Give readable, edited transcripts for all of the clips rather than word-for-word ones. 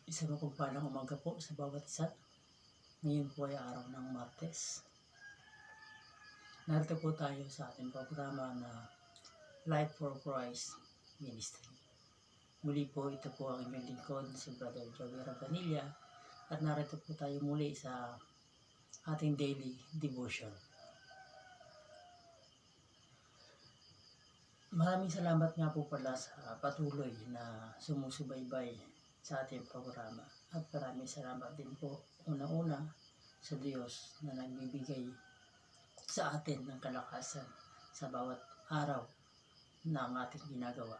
Isang mapagpalang umaga po sa bawat isa. Ngayon po ay araw ng Martes. Narito po tayo sa ating programa na Life for Christ Ministry. Muli po, ito po ang inyong lingkod, si Brother Joey Raganilla, at narito po tayo muli sa ating daily devotion. Maraming salamat nga po pala sa patuloy na sumusubaybay sa ating programa. At maraming salamat din po una-una sa Diyos na nagbibigay sa atin ng kalakasan sa bawat araw na ang ating ginagawa.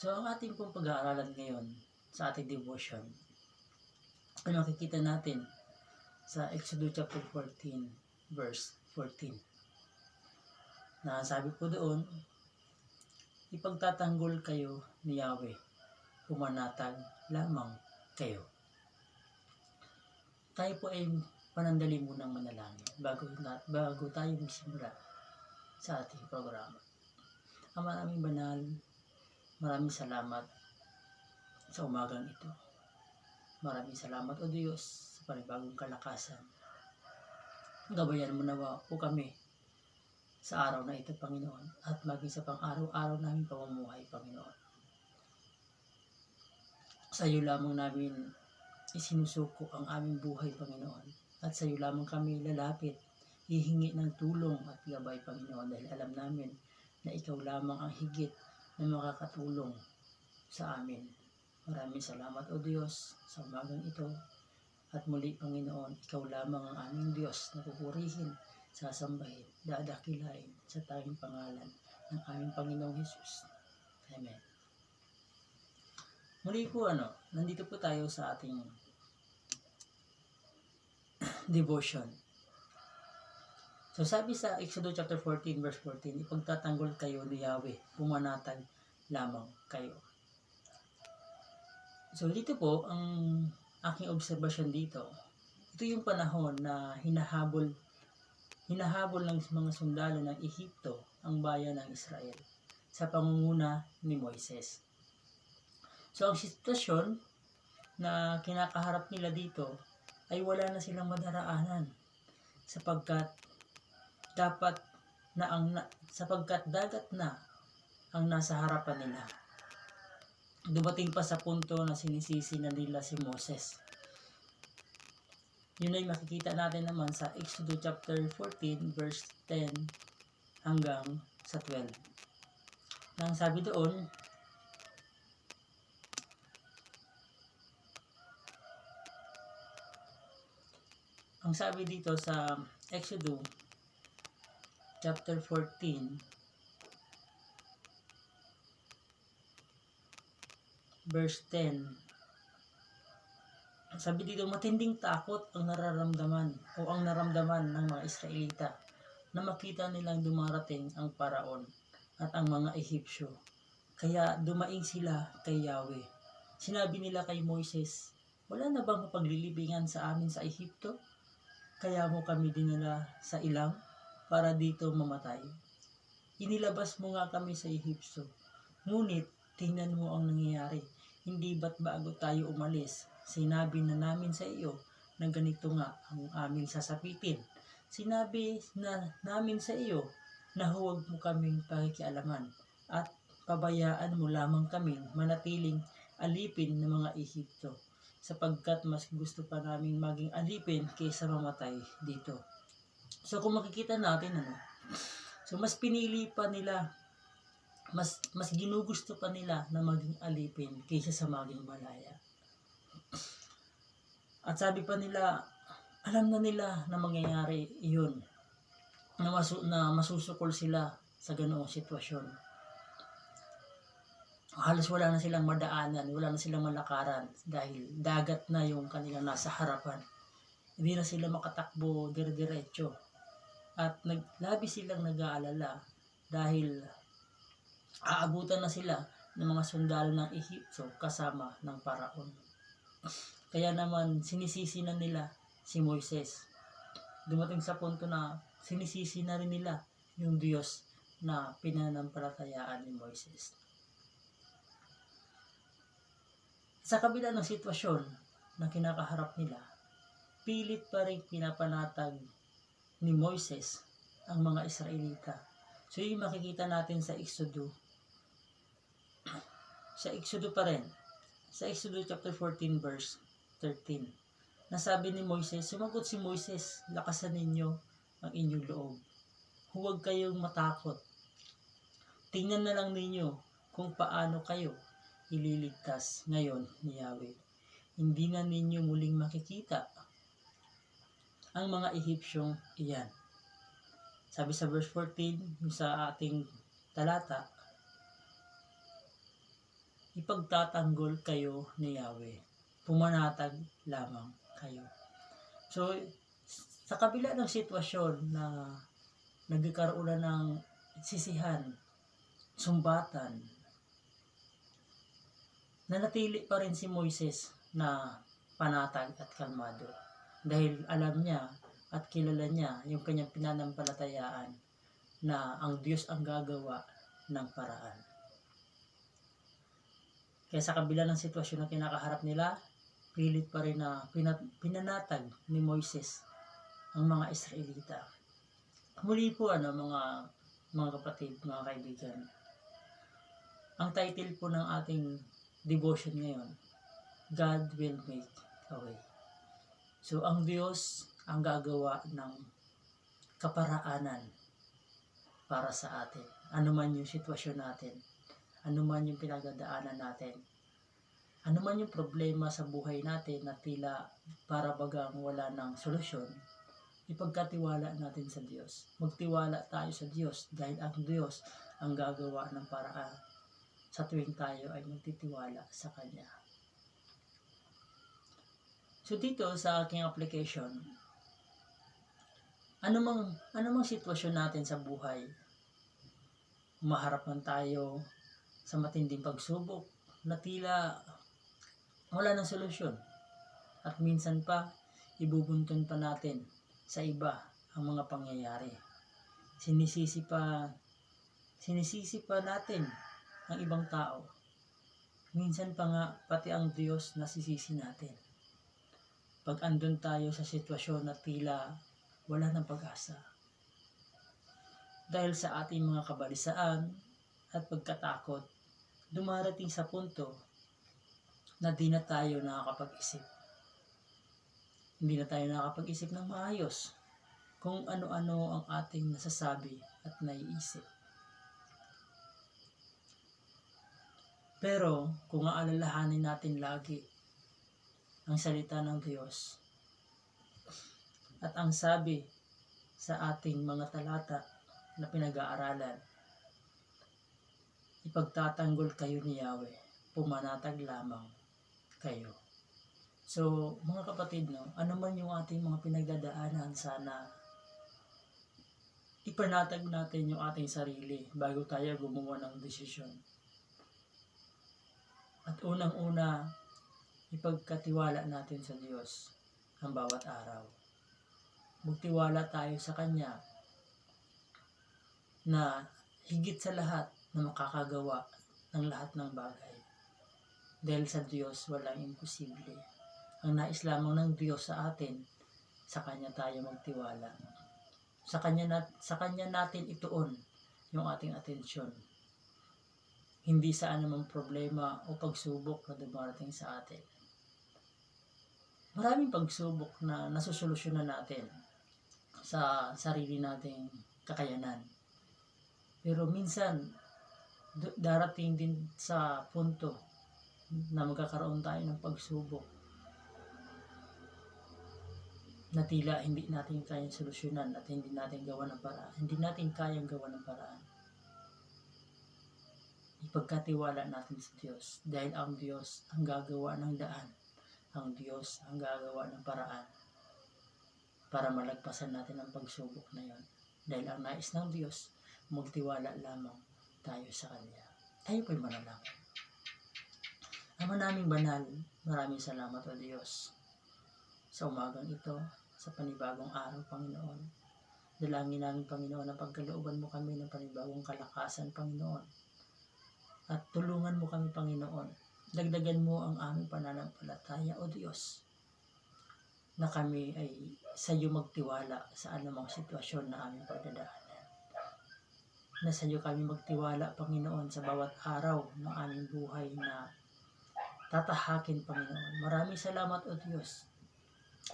So ang ating pong pag-aaralan ngayon sa ating devotion ay makikita natin sa Exodus chapter 14 verse 14 na sabi po doon, ipagtatanggol kayo ni Yahweh, pumanatag lamang kayo. Tayo po ay panandali munang manalangin bago tayo magsimula sa ating programa. Ang maraming banal, maraming salamat sa umagang ito. Maraming salamat o Diyos sa panibagong kalakasan. Gabayan mo nawa po kami sa araw na ito, Panginoon, at maging sa pang-araw-araw namin pamumuhay, Panginoon. Sa iyo lamang namin isinusuko ang aming buhay, Panginoon, at sa iyo lamang kami lalapit, hihingi ng tulong at gabay, Panginoon, dahil alam namin na ikaw lamang ang higit na makakatulong sa amin. Maraming salamat, O Diyos, sa umagang ito. At muli, Panginoon, ikaw lamang ang aming Diyos na pupurihin, sasambahin, dadakilain sa tanging pangalan ng aming Panginoong Hesus. Amen. Muli po, nandito po tayo sa ating devotion. So sabi sa Exodus chapter 14 verse 14, ipagtatanggol kayo ni Yahweh, pumanatag lamang kayo. So dito po, ang aking obserbasyon dito, ito yung panahon na hinahabol ng mga sundalo ng Ehipto ang bayan ng Israel sa pangunguna ni Moises. So ang sitwasyon na kinakaharap nila dito ay wala na silang madaraanan sapagkat dagat na ang nasa harapan nila. Dumating pa sa punto na sinisisi na nila si Moses. Yun ay makikita natin naman sa Exodus chapter 14 verse 10 hanggang sa 12. Nang sabi doon, ang sabi dito sa Exodus chapter 14 verse 10, sabi dito, matinding takot ang naramdaman ng mga Israelita na makita nilang dumarating ang Paraon at ang mga Ehipsyo. Kaya dumaing sila kay Yahweh. Sinabi nila kay Moises, wala na bang mapaglilibingan sa amin sa Ehipto? Kaya mo kami dinala sa ilang para dito mamatay. Inilabas mo nga kami sa Ehipto. Ngunit tingnan mo ang nangyayari. Hindi ba't bago tayo umalis, sinabi na namin sa iyo na ganito nga ang aming sasapitin. Sinabi na namin sa iyo na huwag mo kaming pakikialaman at pabayaan mo lamang kaming manatiling alipin ng mga Ehipto, sapagkat mas gusto pa naming maging alipin kaysa mamatay dito. So kung makikita natin, so mas pinili pa nila, mas ginugusto pa nila na maging alipin kaysa sa maging malaya. At sabi pa nila, alam na nila na mangyayari iyon, na masusukol sila sa ganoong sitwasyon. Halos wala na silang madaanan, wala na silang malakaran dahil dagat na yung kanilang nasa harapan. Hindi na sila makatakbo dire-diretso. At labi silang nag-aalala dahil aabutan na sila ng mga sundalo ng Ehipto kasama ng Paraon. Kaya naman sinisisi na nila si Moises. Dumating sa punto na sinisisi na rin nila yung Diyos na pinanampalatayaan ni Moises. Sa kabila ng sitwasyon na kinakaharap nila, pilit pa rin pinapanatag ni Moises ang mga Israelita. So yung makikita natin sa Exodo. Sa Exodo pa rin. Sa Exodo chapter 14 verse 13. Nasabi ni Moises, sumagot si Moises, lakasan ninyo ang inyong loob. Huwag kayong matakot. Tingnan na lang ninyo kung paano kayo ililigtas ngayon ni Yahweh. Hindi na ninyo muling makikita ang mga Ehipsyong iyan. Sabi sa verse 14, yung sa ating talata, ipagtatanggol kayo ni Yahweh. Pumanatag lamang kayo. So, sa kabila ng sitwasyon na nagkaroon na ng sisihan, sumbatan, nanatili pa rin si Moises na panatag at kalmado. Dahil alam niya at kilala niya yung kanyang pinanampalatayaan na ang Diyos ang gagawa ng paraan. Kaya sa kabila ng sitwasyon na kinakaharap nila, pilit pa rin na pinanatag ni Moises ang mga Israelita. Muli po mga kapatid, mga kaibigan, ang title po ng ating devotion ngayon, God will make a way. So ang Diyos ang gagawa ng kaparaanan para sa atin. Ano man yung sitwasyon natin, ano man yung pinagdadaanan natin, ano man yung problema sa buhay natin na tila para bagang wala ng solusyon, ipagkatiwala natin sa Diyos. Magtiwala tayo sa Diyos dahil ang Diyos ang gagawa ng paraan sa tuwing tayo ay magtitiwala sa Kanya. So dito sa aking application, ano mang sitwasyon natin sa buhay, maharap man tayo sa matinding pagsubok na tila wala ng solusyon. At minsan pa, ibubuntun pa natin sa iba ang mga pangyayari. Sinisisi pa natin ang ibang tao. Minsan pa nga, pati ang Diyos nasisisi natin. Pag andun tayo sa sitwasyon na tila wala ng pag-asa. Dahil sa ating mga kabalisaan at pagkatakot, dumarating sa punto na di na tayo nakakapag-isip. Hindi na tayo nakakapag-isip ng maayos kung ano-ano ang ating nasasabi at naiisip. Pero kung aalalahanin natin lagi ang salita ng Diyos at ang sabi sa ating mga talata na pinag-aaralan, ipagtatanggol kayo ni Yahweh, pumanatag lamang kayo. So, mga kapatid, ano man yung ating mga pinagdadaanan, sana ipanatag natin yung ating sarili bago tayo gumawa ng desisyon. At unang-una, ipagkatiwala natin sa Diyos ang bawat araw. Magtiwala tayo sa Kanya na higit sa lahat na makakagawa ng lahat ng bagay. Dahil sa Diyos, walang imposible. Ang nais lamang ng Diyos sa atin, sa Kanya tayo magtiwala. Sa Kanya natin ituon yung ating atensyon. Hindi sa anumang problema o pagsubok na dumarating sa atin. Maraming pagsubok na nasusolusyonan natin sa sarili nating kakayanan. Pero minsan, darating din sa punto na magkakaroon tayo ng pagsubok na tila hindi natin kayang solusyonan at hindi natin gawa ng paraan. Hindi natin kayang gawa ng paraan. Ipagkatiwala natin sa Diyos dahil ang Diyos ang gagawa ng daan. Ang Diyos ang gagawa ng paraan para malagpasan natin ang pagsubok na yon. Dahil ang nais ng Diyos, magtiwala lamang tayo sa Kanya. Tayo po'y manalangin. Ama naming banal, maraming salamat o Diyos sa umagang ito, sa panibagong araw, Panginoon. Dalangin namin, Panginoon, na pagkalooban mo kami ng panibagong kalakasan, Panginoon. At tulungan mo kami, Panginoon, Dagdagan mo ang aming pananampalataya, O Diyos, na kami ay sa iyo magtiwala sa anumang sitwasyon na aming pagdadaanan. Na sa iyo kami magtiwala, Panginoon, sa bawat araw ng aming buhay na tatahakin, Panginoon. Maraming salamat, O Diyos.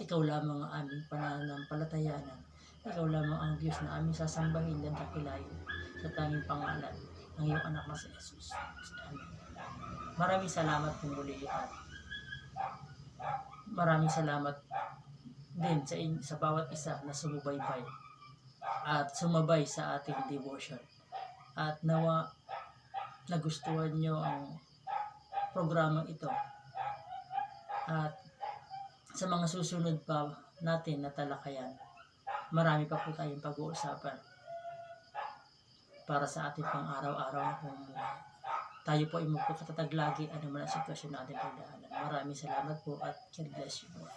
Ikaw lamang ang aming pananampalatayanan. Ikaw lamang ang Diyos na aming sasambahin at dakilain sa tanging pangalan ng iyong anak na si Jesus. Amen. Maraming salamat po muli at maraming salamat din sa bawat isa na sumubaybay at sumabay sa ating devotion. At nawa nagustuhan nyo ang programang ito. At sa mga susunod pa natin na talakayan, marami pa po tayong pag-uusapan para sa ating pang-araw-araw na pamumuhay. Tayo po ay magpakatatag lagi ano man ang sitwasyon natin pagdaanan. Maraming salamat po at God bless you po.